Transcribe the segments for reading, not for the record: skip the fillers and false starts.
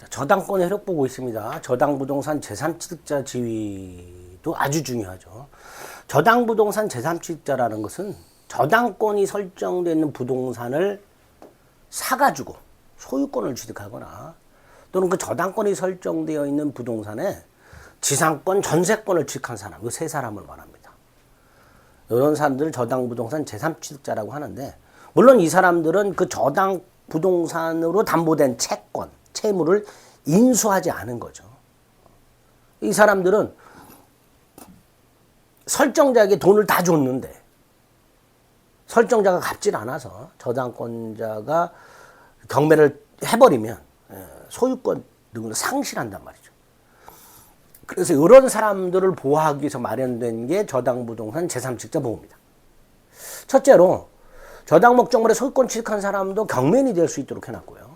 저당권 효력 보고 있습니다. 저당부동산 제3취득자 지위도 아주 중요하죠. 저당부동산 제3취득자라는 것은 저당권이 설정되어 있는 부동산을 사가지고 소유권을 취득하거나 또는 그 저당권이 설정되어 있는 부동산에 지상권, 전세권을 취득한 사람, 이 세 사람을 말합니다. 이런 사람들을 저당부동산 제3취득자라고 하는데, 물론 이 사람들은 그 저당 부동산으로 담보된 채권, 채무를 인수하지 않은 거죠. 이 사람들은 설정자에게 돈을 다 줬는데 설정자가 갚질 않아서 저당권자가 경매를 해버리면 소유권 등을 상실한단 말이죠. 그래서 이런 사람들을 보호하기 위해서 마련된 게 저당부동산 제3취득자 보호입니다. 첫째로 저당 목적물에 소유권 취득한 사람도 경매인이 될 수 있도록 해놨고요.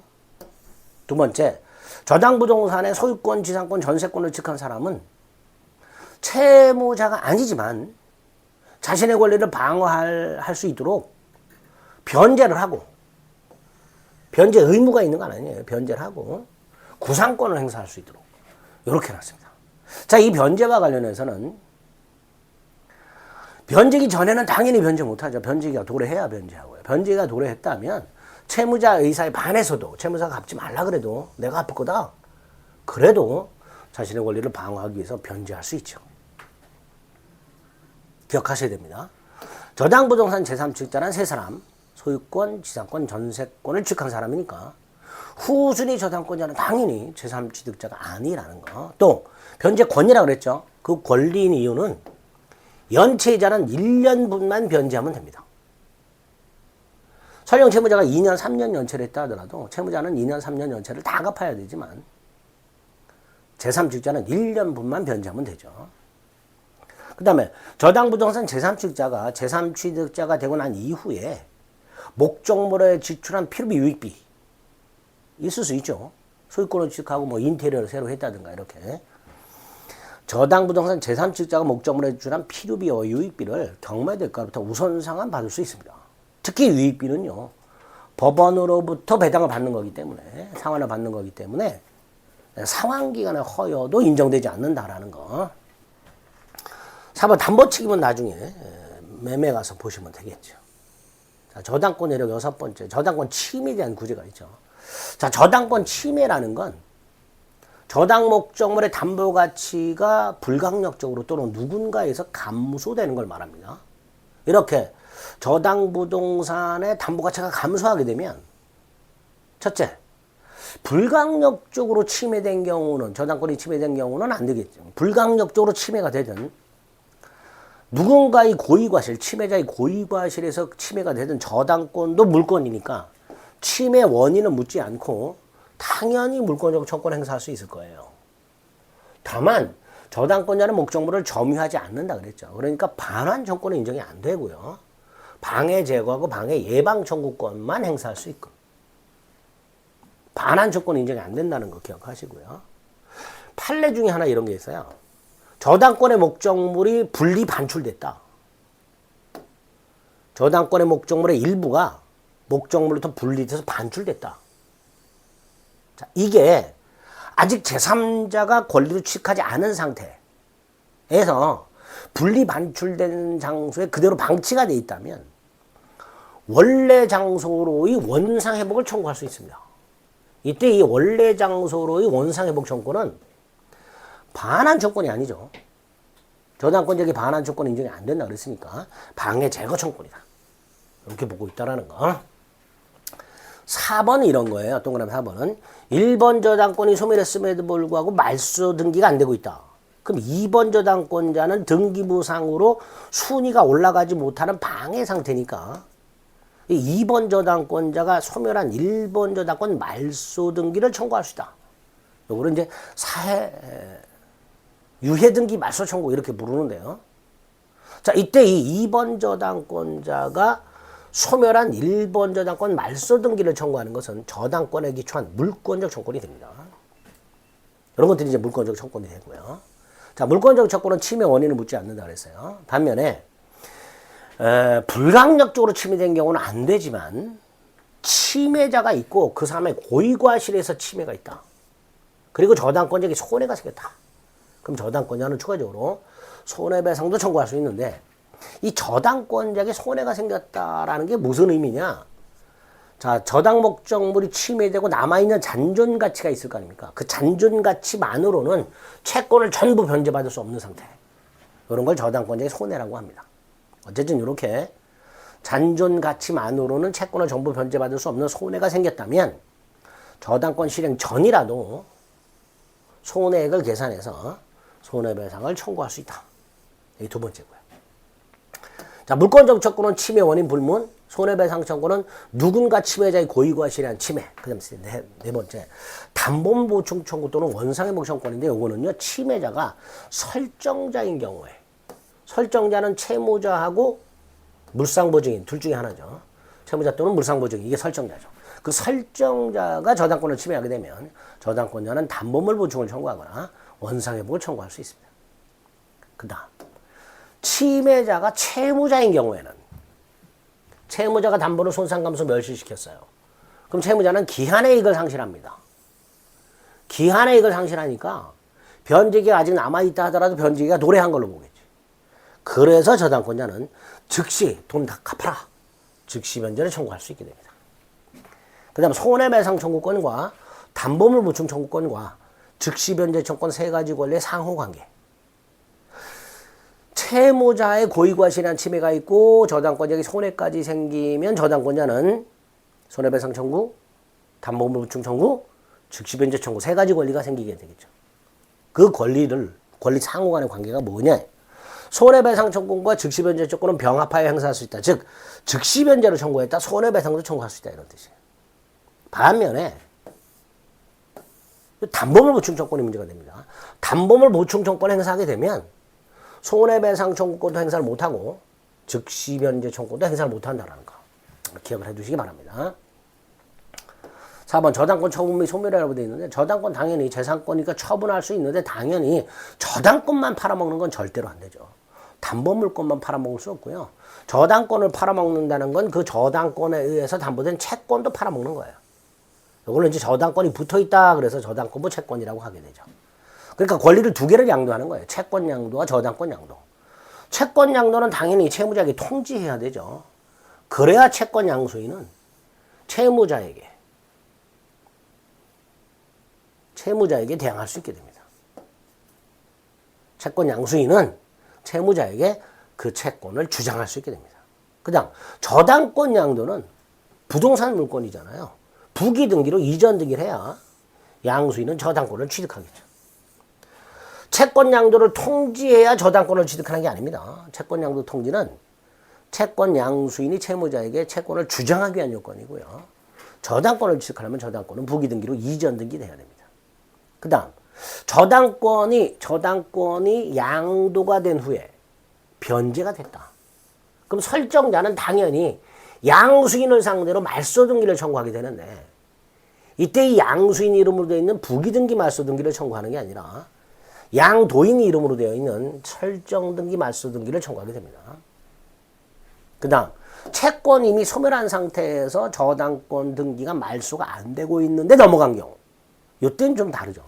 두 번째, 저당 부동산에 소유권, 지상권, 전세권을 취득한 사람은 채무자가 아니지만 자신의 권리를 방어할 수 있도록 변제를 하고, 변제 의무가 있는 건 아니에요. 변제를 하고 구상권을 행사할 수 있도록 이렇게 해놨습니다. 자, 이 변제와 관련해서는 변제기 전에는 당연히 변제 못하죠. 변제기가 도래해야 변제하고요. 변제기가 도래했다면 채무자 의사에 반해서도 채무자가 갚지 말라 그래도 내가 갚을 거다. 그래도 자신의 권리를 방어하기 위해서 변제할 수 있죠. 기억하셔야 됩니다. 저당부동산 제3취득자는 세 사람, 소유권, 지상권, 전세권을 취득한 사람이니까 후순위 저당권자는 당연히 제3취득자가 아니라는 거. 또 변제권이라고 그랬죠. 그 권리인 이유는 연체이자는 1년분만 변제하면 됩니다. 설령 채무자가 2년, 3년 연체를 했다 하더라도 채무자는 2년, 3년 연체를 다 갚아야 되지만 제3취득자는 1년분만 변제하면 되죠. 그 다음에 저당부동산 제3취득자가 제3취득자가 되고 난 이후에 목적물에 지출한 필요비, 유익비 있을 수 있죠. 소유권을 취득하고 뭐 인테리어를 새로 했다든가 이렇게. 저당부동산 제3취득자가 목적물에 지출한 필요비와 유익비를 경매대가로부터 우선 상환 받을 수 있습니다. 특히 유익비는요, 법원으로부터 배당을 받는 거기 때문에, 상환을 받는 거기 때문에 상환기간의 허여도 인정되지 않는다라는 거. 4번 담보책임은 나중에 매매 가서 보시면 되겠죠. 자, 저당권 효력 6번째, 저당권 침해에 대한 구제가 있죠. 자, 저당권 침해라는 건 저당 목적물의 담보 가치가 불강력적으로 또는 누군가에서 감소되는 걸 말합니다. 이렇게 저당 부동산의 담보 가치가 감소하게 되면, 첫째, 불강력적으로 침해된 경우는, 저당권이 침해된 경우는 안 되겠죠. 불강력적으로 침해가 되든 누군가의 고의과실, 침해자의 고의과실에서 침해가 되든 저당권도 물권이니까 침해 원인은 묻지 않고 당연히 물권적 청구를 행사할 수 있을 거예요. 다만 저당권자는 목적물을 점유하지 않는다 그랬죠. 그러니까 반환 청구는 인정이 안 되고요. 방해 제거하고 방해 예방 청구권만 행사할 수 있고, 반환 청구는 인정이 안 된다는 거 기억하시고요. 판례 중에 하나 이런 게 있어요. 저당권의 목적물이 분리 반출됐다. 저당권의 목적물의 일부가 목적물로부터 분리돼서 반출됐다. 자, 이게 아직 제3자가 권리를 취득하지 않은 상태에서 분리 반출된 장소에 그대로 방치가 되어 있다면 원래 장소로의 원상회복을 청구할 수 있습니다. 이때 이 원래 장소로의 원상회복 청구는 반환 청구권이 아니죠. 저당권자에게 반환 청구권 인정이 안 된다 그랬으니까 방해 제거 청구권이다. 이렇게 보고 있다라는 거. 4번은 이런 거예요. 동그라미 4번은 1번 저당권이 소멸했음에도 불구하고 말소 등기가 안 되고 있다. 그럼 2번 저당권자는 등기부상으로 순위가 올라가지 못하는 방해 상태니까 2번 저당권자가 소멸한 1번 저당권 말소 등기를 청구할 수 있다. 요거를 이제 유해 등기 말소 청구 이렇게 부르는데요. 자, 이때 이 2번 저당권자가 소멸한 1번 저당권 말소 등기를 청구하는 것은 저당권에 기초한 물권적 청구권이 됩니다. 이런 것들이 이제 물권적 청구권이 되고요. 자, 물권적 청구는 침해 원인을 묻지 않는다 그랬어요. 반면에 불강력적으로 침해된 경우는 안 되지만 침해자가 있고 그 사람의 고의과실에서 침해가 있다. 그리고 저당권자에게 손해가 생겼다. 그럼 저당권자는 추가적으로 손해배상도 청구할 수 있는데 이 저당권자에게 손해가 생겼다라는 게 무슨 의미냐? 자, 저당 목적물이 침해되고 남아있는 잔존 가치가 있을 거 아닙니까? 그 잔존 가치만으로는 채권을 전부 변제받을 수 없는 상태. 이런 걸 저당권자의 손해라고 합니다. 어쨌든 이렇게 잔존 가치만으로는 채권을 전부 변제받을 수 없는 손해가 생겼다면 저당권 실행 전이라도 손해액을 계산해서 손해배상을 청구할 수 있다. 이게 두 번째고요. 자, 물권적 채권은 침해 원인 불문, 손해배상 청구는 누군가 침해자의 고의가 실행한 침해. 그 다음에 네 번째, 담보물 보충 청구 또는 원상회복 청구권인데 요거는요, 침해자가 설정자인 경우에, 설정자는 채무자하고 물상보증인 둘 중에 하나죠. 채무자 또는 물상보증인, 이게 설정자죠. 그 설정자가 저당권을 침해하게 되면 저당권자는 담보물 보충을 청구하거나 원상회복을 청구할 수 있습니다. 그 다음, 침해자가 채무자인 경우에는 채무자가 담보를 손상감소 멸실시켰어요. 그럼 채무자는 기한의 이익을 상실합니다. 기한의 이익을 상실하니까 변제기가 아직 남아있다 하더라도 변제기가 도래한 걸로 보겠지. 그래서 저당권자는 즉시 돈 다 갚아라. 즉시 변제를 청구할 수 있게 됩니다. 그 다음 손해배상 청구권과 담보물 보충 청구권과 즉시 변제 청구권 세 가지 권리의 상호관계. 채무자의 고의과실한 침해가 있고 저당권자에게 손해까지 생기면 저당권자는 손해배상 청구, 담보물 보충 청구, 즉시 변제 청구 세 가지 권리가 생기게 되겠죠. 그 권리 상호 간의 관계가 뭐냐? 손해배상 청구권과 즉시 변제 청구는 병합하여 행사할 수 있다. 즉 즉시 변제를 청구했다. 손해배상도 청구할 수 있다. 이런 뜻이에요. 반면에 담보물 보충 청구권이 문제가 됩니다. 담보물 보충 청구권을 행사하게 되면 손해배상 청구권도 행사를 못하고 즉시 변제 청구권도 행사를 못한다는 거 기억을 해두시기 바랍니다. 4번 저당권 처분 및 소멸이라고 되어 있는데 저당권 당연히 재산권이니까 처분할 수 있는데 당연히 저당권만 팔아먹는 건 절대로 안 되죠. 담보물권만 팔아먹을 수 없고요. 저당권을 팔아먹는다는 건 그 저당권에 의해서 담보된 채권도 팔아먹는 거예요. 이걸로 이제 저당권이 붙어있다 그래서 저당권부 채권이라고 하게 되죠. 그러니까 권리를 두 개를 양도하는 거예요. 채권 양도와 저당권 양도. 채권 양도는 당연히 채무자에게 통지해야 되죠. 그래야 채권 양수인은 채무자에게 대항할 수 있게 됩니다. 채권 양수인은 채무자에게 그 채권을 주장할 수 있게 됩니다. 그 다음 저당권 양도는 부동산 물권이잖아요. 부기 등기로 이전 등기를 해야 양수인은 저당권을 취득하겠죠. 채권 양도를 통지해야 저당권을 취득하는 게 아닙니다. 채권 양도 통지는 채권 양수인이 채무자에게 채권을 주장하기 위한 요건이고요. 저당권을 취득하려면 저당권은 부기 등기로 이전 등기를 해야 됩니다. 그 다음 저당권이 양도가 된 후에 변제가 됐다. 그럼 설정자는 당연히 양수인을 상대로 말소 등기를 청구하게 되는데 이때 이 양수인 이름으로 되어 있는 부기 등기 말소 등기를 청구하는 게 아니라 양도인 이름으로 되어 있는 설정 등기 말소 등기를 청구하게 됩니다. 그 다음 채권 이미 소멸한 상태에서 저당권 등기가 말소가 안 되고 있는데 넘어간 경우 이때는 좀 다르죠.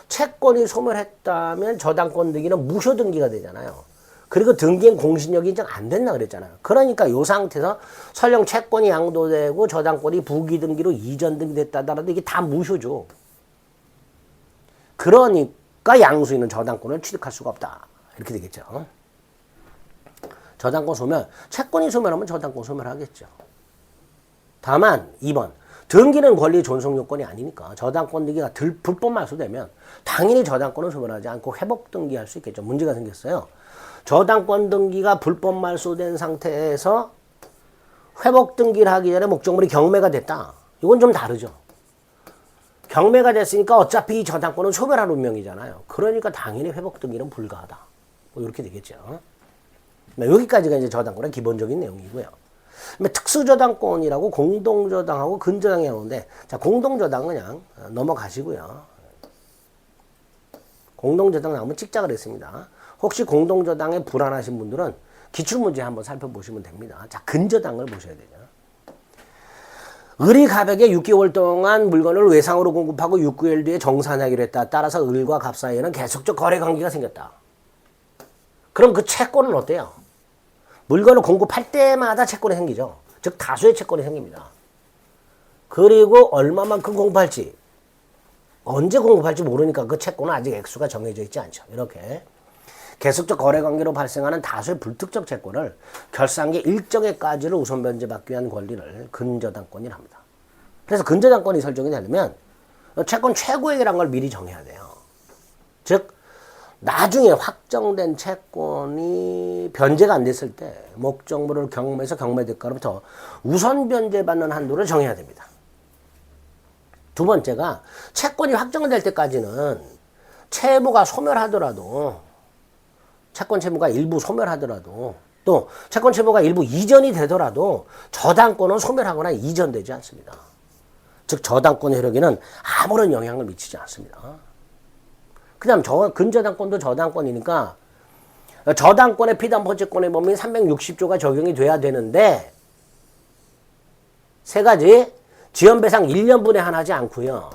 채권이 소멸했다면 저당권 등기는 무효 등기가 되잖아요. 그리고 등기엔 공신력이 인정 안 된다 그랬잖아요. 그러니까 이 상태에서 설령 채권이 양도되고 저당권이 부기 등기로 이전 등기됐다 하더라도 이게 다 무효죠. 그러니까 양수인은 저당권을 취득할 수가 없다. 이렇게 되겠죠. 저당권 소멸, 채권이 소멸하면 저당권 소멸하겠죠. 다만 2번 등기는 권리 존속 요건이 아니니까 저당권 등기가 불법 말소되면 당연히 저당권은 소멸하지 않고 회복 등기할 수 있겠죠. 문제가 생겼어요. 저당권 등기가 불법 말소된 상태에서 회복 등기를 하기 전에 목적물이 경매가 됐다. 이건 좀 다르죠. 경매가 됐으니까 어차피 저당권은 소멸할 운명이잖아요. 그러니까 당연히 회복 등기는 불가하다. 뭐 이렇게 되겠죠. 여기까지가 이제 저당권의 기본적인 내용이고요. 특수저당권이라고 공동저당하고 근저당이 나오는데, 자, 공동저당은 그냥 넘어가시고요. 공동저당 나오면 찍작을 했습니다. 혹시 공동저당에 불안하신 분들은 기출문제 한번 살펴보시면 됩니다. 자, 근저당을 보셔야 되죠. 을이 갑에게 6개월 동안 물건을 외상으로 공급하고 6개월 뒤에 정산하기로 했다. 따라서 을과 갑 사이에는 계속적 거래 관계가 생겼다. 그럼 그 채권은 어때요? 물건을 공급할 때마다 채권이 생기죠. 즉 다수의 채권이 생깁니다. 그리고 얼마만큼 공급할지, 언제 공급할지 모르니까 그 채권은 아직 액수가 정해져 있지 않죠. 이렇게 계속적 거래관계로 발생하는 다수의 불특정 채권을 결산기 일정에까지를 우선 변제받기 위한 권리를 근저당권이라 합니다. 그래서 근저당권이 설정이 되려면 채권 최고액이라는 걸 미리 정해야 돼요. 즉 나중에 확정된 채권이 변제가 안 됐을 때 목적물을 경매에서 경매대가로부터 우선 변제받는 한도를 정해야 됩니다. 두 번째가 채권이 확정될 때까지는 채무가 소멸하더라도 채권 채무가 일부 소멸하더라도 또 채권 채무가 일부 이전이 되더라도 저당권은 소멸하거나 이전되지 않습니다. 즉 저당권 효력에는 아무런 영향을 미치지 않습니다. 그 다음 근저당권도 저당권이니까 저당권의 피담보채권의 범위 360조가 적용이 돼야 되는데 세 가지 지연배상 1년분에 하나지 않고요.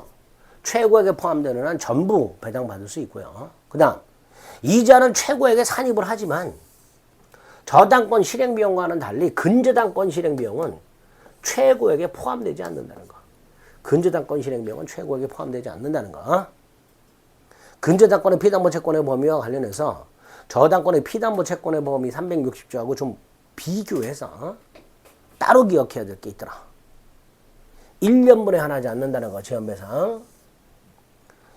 최고액에 포함되는 한 전부 배당받을 수 있고요. 그 다음 이자는 최고액에 산입을 하지만 저당권 실행비용과는 달리 근저당권 실행비용은 최고액에 포함되지 않는다는 거. 근저당권 실행비용은 최고액에 포함되지 않는다는 거. 근저당권의 피담보채권의 범위와 관련해서 저당권의 피담보채권의 범위 360조하고 좀 비교해서 따로 기억해야 될 게 있더라. 1년분에 하나지 않는다는 거, 지연배상.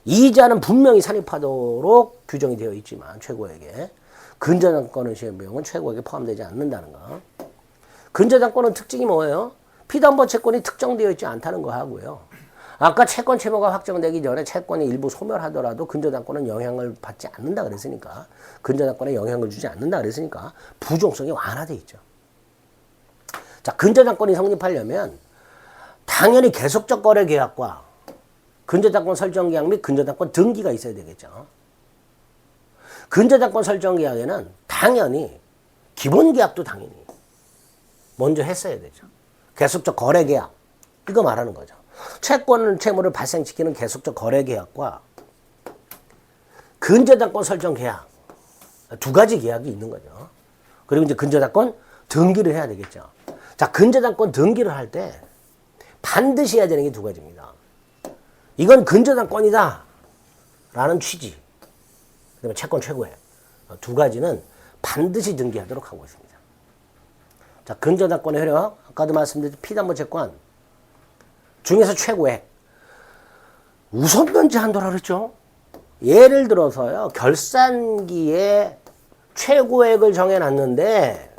이자는 분명히 산입하도록 규정이 되어 있지만 최고액에 근저당권의 실행비용은 최고액에 포함되지 않는다는 거. 근저당권은 특징이 뭐예요? 피담보채권이 특정되어 있지 않다는 거 하고요. 아까 채권 채무가 확정되기 전에 채권이 일부 소멸하더라도 근저당권은 영향을 받지 않는다 그랬으니까 근저당권에 영향을 주지 않는다 그랬으니까 부종성이 완화되어 있죠. 자, 근저당권이 성립하려면 당연히 계속적 거래 계약과 근저당권 설정 계약 및 근저당권 등기가 있어야 되겠죠. 근저당권 설정 계약에는 당연히 기본 계약도 당연히 먼저 했어야 되죠. 계속적 거래 계약 이거 말하는 거죠. 채권 채무를 발생시키는 계속적 거래 계약과 근저당권 설정 계약 두 가지 계약이 있는 거죠. 그리고 이제 근저당권 등기를 해야 되겠죠. 자, 근저당권 등기를 할 때 반드시 해야 되는 게 두 가지입니다. 이건 근저당권이다 라는 취지, 그다음에 채권 최고액 두 가지는 반드시 등기하도록 하고 있습니다. 자, 근저당권의 효력, 아까도 말씀드린 피담보채권 중에서 최고액 우선 변제 한도라 그랬죠. 예를 들어서요, 결산기에 최고액을 정해놨는데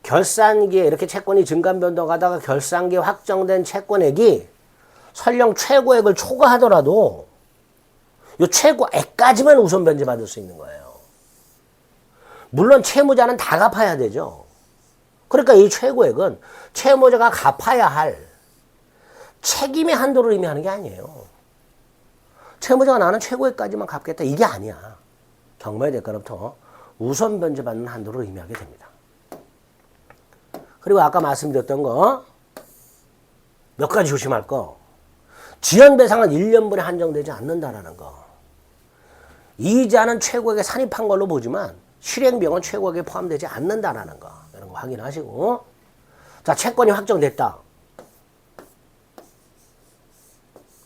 결산기에 이렇게 채권이 증감 변동하다가 결산기에 확정된 채권액이 설령 최고액을 초과하더라도 이 최고액까지만 우선 변제받을 수 있는 거예요. 물론 채무자는 다 갚아야 되죠. 그러니까 이 최고액은 채무자가 갚아야 할 책임의 한도를 의미하는 게 아니에요. 채무자가 나는 최고액까지만 갚겠다 이게 아니야. 경매의 대가로부터 우선 변제받는 한도를 의미하게 됩니다. 그리고 아까 말씀드렸던 거 몇 가지 조심할 거. 지연배상은 1년분에 한정되지 않는다라는 거. 이자는 최고액에 산입한 걸로 보지만 실행비용은 최고액에 포함되지 않는다라는 거. 이런 거 확인하시고. 자, 채권이 확정됐다.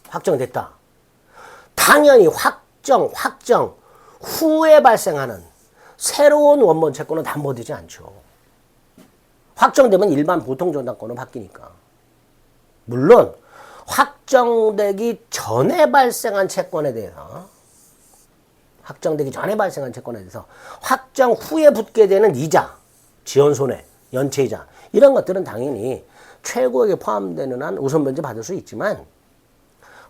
확정됐다. 당연히 확정 후에 발생하는 새로운 원본 채권은 담보되지 않죠. 확정되면 일반 보통 저당권은 바뀌니까. 물론 확정되기 전에 발생한 채권에 대해서 확정 후에 붙게 되는 이자, 지연손해, 연체이자 이런 것들은 당연히 최고액에 포함되는 한 우선 변제 받을 수 있지만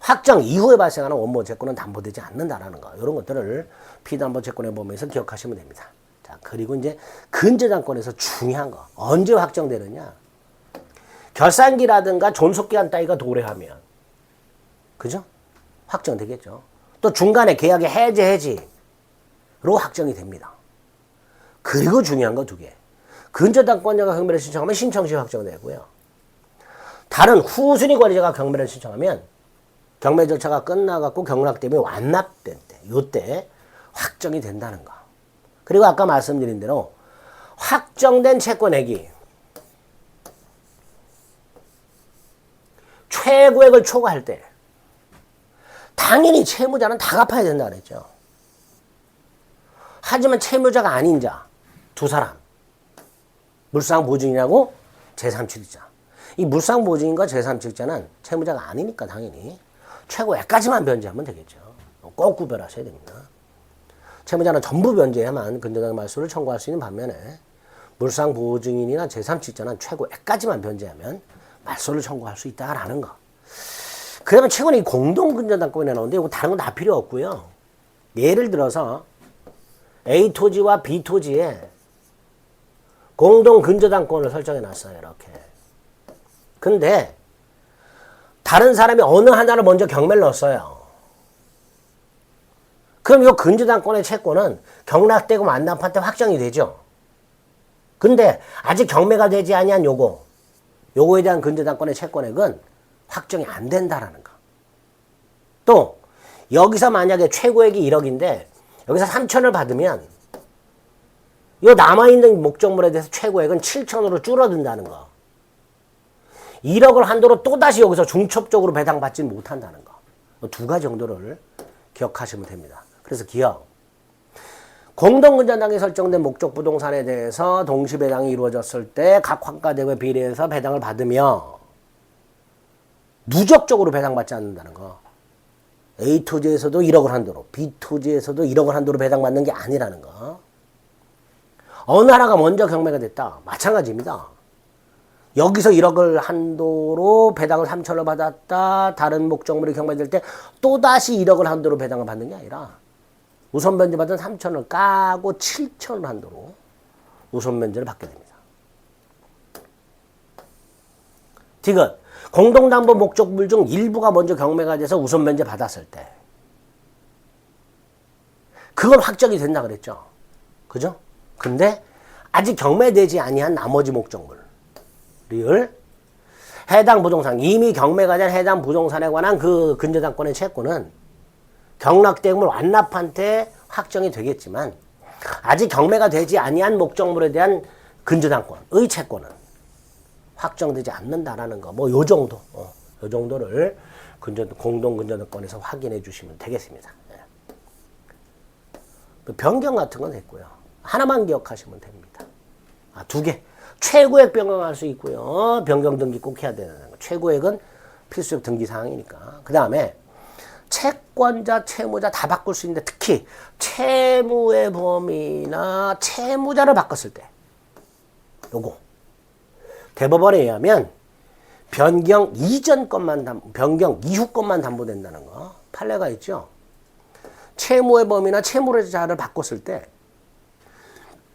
확정 이후에 발생하는 원본 채권은 담보되지 않는다라는 거. 이런 것들을 피담보채권의 범위에서 기억하시면 됩니다. 자, 그리고 이제 근저당권에서 중요한 거. 언제 확정되느냐? 결산기라든가 존속기한 따위가 도래하면. 그죠? 확정되겠죠. 또 중간에 계약의 해지로 확정이 됩니다. 그리고 중요한 거 두 개. 근저당권자가 경매를 신청하면 신청 시 확정되고요. 다른 후순위 권리자가 경매를 신청하면 경매 절차가 끝나갖고 경락대금이 완납된 때, 요때 확정이 된다는 거. 그리고 아까 말씀드린 대로 확정된 채권액이 최고액을 초과할 때 당연히 채무자는 다 갚아야 된다 그랬죠. 하지만 채무자가 아닌 자 두 사람, 물상보증인하고 제3취득자. 이 물상보증인과 제3취득자는 채무자가 아니니까 당연히 최고액까지만 변제하면 되겠죠. 꼭 구별하셔야 됩니다. 채무자는 전부 변제해야만 근저당 말소를 청구할 수 있는 반면에 물상보증인이나 제3취득자는 최고액까지만 변제하면 말소를 청구할 수 있다라는 거. 그러면 최근에 이 공동근저당권이 나오는데 이거 다른 건 다 필요 없고요. 예를 들어서 A 토지와 B 토지에 공동근저당권을 설정해 놨어요. 이렇게. 근데 다른 사람이 어느 하나를 먼저 경매를 넣었어요. 그럼 이 근저당권의 채권은 경락되고 완납한 때 확정이 되죠. 근데 아직 경매가 되지 아니한 요거에 대한 근저당권의 채권액은 확정이 안 된다라는 거. 또 여기서 만약에 최고액이 1억인데 여기서 3천을 받으면 이 남아있는 목적물에 대해서 최고액은 7천으로 줄어든다는 거. 1억을 한도로 또다시 여기서 중첩적으로 배당받지 못한다는 거. 두 가지 정도를 기억하시면 됩니다. 그래서 기억. 공동근저당이 설정된 목적 부동산에 대해서 동시배당이 이루어졌을 때 각 환가대금에 비례해서 배당을 받으며 누적적으로 배당받지 않는다는 거. A 토지에서도 1억을 한도로, B 토지에서도 1억을 한도로 배당받는 게 아니라는 거. 어느 하나가 먼저 경매가 됐다. 마찬가지입니다. 여기서 1억을 한도로 배당을 3천을 받았다. 다른 목적물이 경매될 때 또다시 1억을 한도로 배당을 받는 게 아니라 우선 변제받은 3천을 까고 7천을 한도로 우선 변제를 받게 됩니다. 디귿. 공동담보 목적물 중 일부가 먼저 경매가 돼서 우선 변제 받았을 때 그건 확정이 된다 그랬죠. 그죠? 근데 아직 경매되지 아니한 나머지 목적물 해당 부동산, 이미 경매가 된 해당 부동산에 관한 그 근저당권의 채권은 경락대금을 완납한 때 확정이 되겠지만 아직 경매가 되지 아니한 목적물에 대한 근저당권의 채권은 확정되지 않는다라는 거. 뭐 요 정도, 요 정도를 공동근저당권에서 확인해 주시면 되겠습니다. 변경 같은 건 됐고요. 하나만 기억하시면 됩니다. 두 개. 최고액 변경할 수 있고요. 변경 등기 꼭 해야 되는 거. 최고액은 필수적 등기 사항이니까. 그 다음에 채권자, 채무자 다 바꿀 수 있는데 특히 채무의 범위나 채무자를 바꿨을 때 요거 대법원에 의하면 변경 이전 것만 변경 이후 것만 담보된다는 거 판례가 있죠. 채무의 범위나 채무자를 바꿨을 때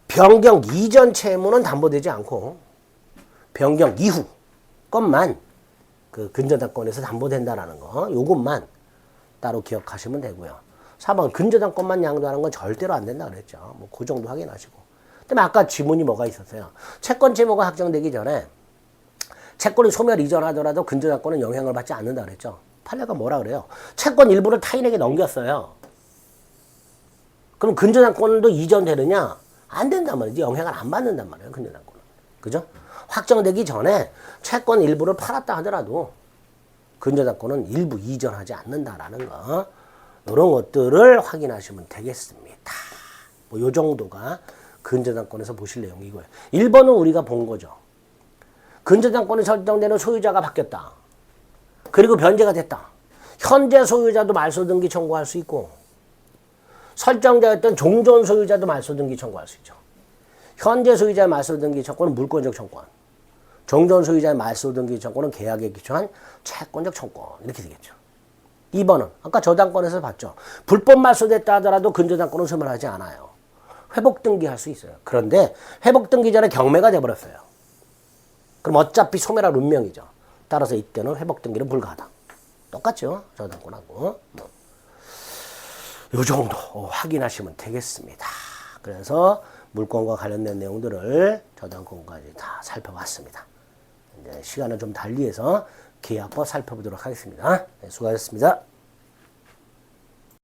변경 이전 채무는 담보되지 않고 변경 이후 것만 그 근저당권에서 담보된다라는 거 요것만 따로 기억하시면 되고요. 4번 근저당권만 양도하는 건 절대로 안 된다 그랬죠. 뭐 그 정도 확인하시고. 그다음에 아까 지문이 뭐가 있었어요. 채권 채무가 확정되기 전에 채권이 소멸 이전하더라도 근저당권은 영향을 받지 않는다 그랬죠. 판례가 뭐라 그래요? 채권 일부를 타인에게 넘겼어요. 그럼 근저당권도 이전되느냐? 안 된단 말이지. 영향을 안 받는단 말이에요. 근저당권은. 그죠? 확정되기 전에 채권 일부를 팔았다 하더라도 근저당권은 일부 이전하지 않는다라는 거. 이런 것들을 확인하시면 되겠습니다. 뭐 요 정도가 근저당권에서 보실 내용이고요. 1번은 우리가 본 거죠. 근저당권이 설정되는 소유자가 바뀌었다. 그리고 변제가 됐다. 현재 소유자도 말소등기 청구할 수 있고 설정되었던 종전 소유자도 말소등기 청구할 수 있죠. 현재 소유자의 말소등기 청구는 물권적 청구권, 종전 소유자의 말소등기 청구는 계약에 기초한 채권적 청구권 이렇게 되겠죠. 2번은 아까 저당권에서 봤죠. 불법 말소됐다 하더라도 근저당권은 소멸하지 않아요. 회복등기할 수 있어요. 그런데 회복등기 전에 경매가 돼버렸어요. 그럼 어차피 소멸할 운명이죠. 따라서 이때는 회복등기는 불가하다. 똑같죠. 저당권하고. 요 정도 확인하시면 되겠습니다. 그래서 물권과 관련된 내용들을 저당권까지 다 살펴봤습니다. 이제 시간을 좀 달리해서 계약법 살펴보도록 하겠습니다. 네, 수고하셨습니다.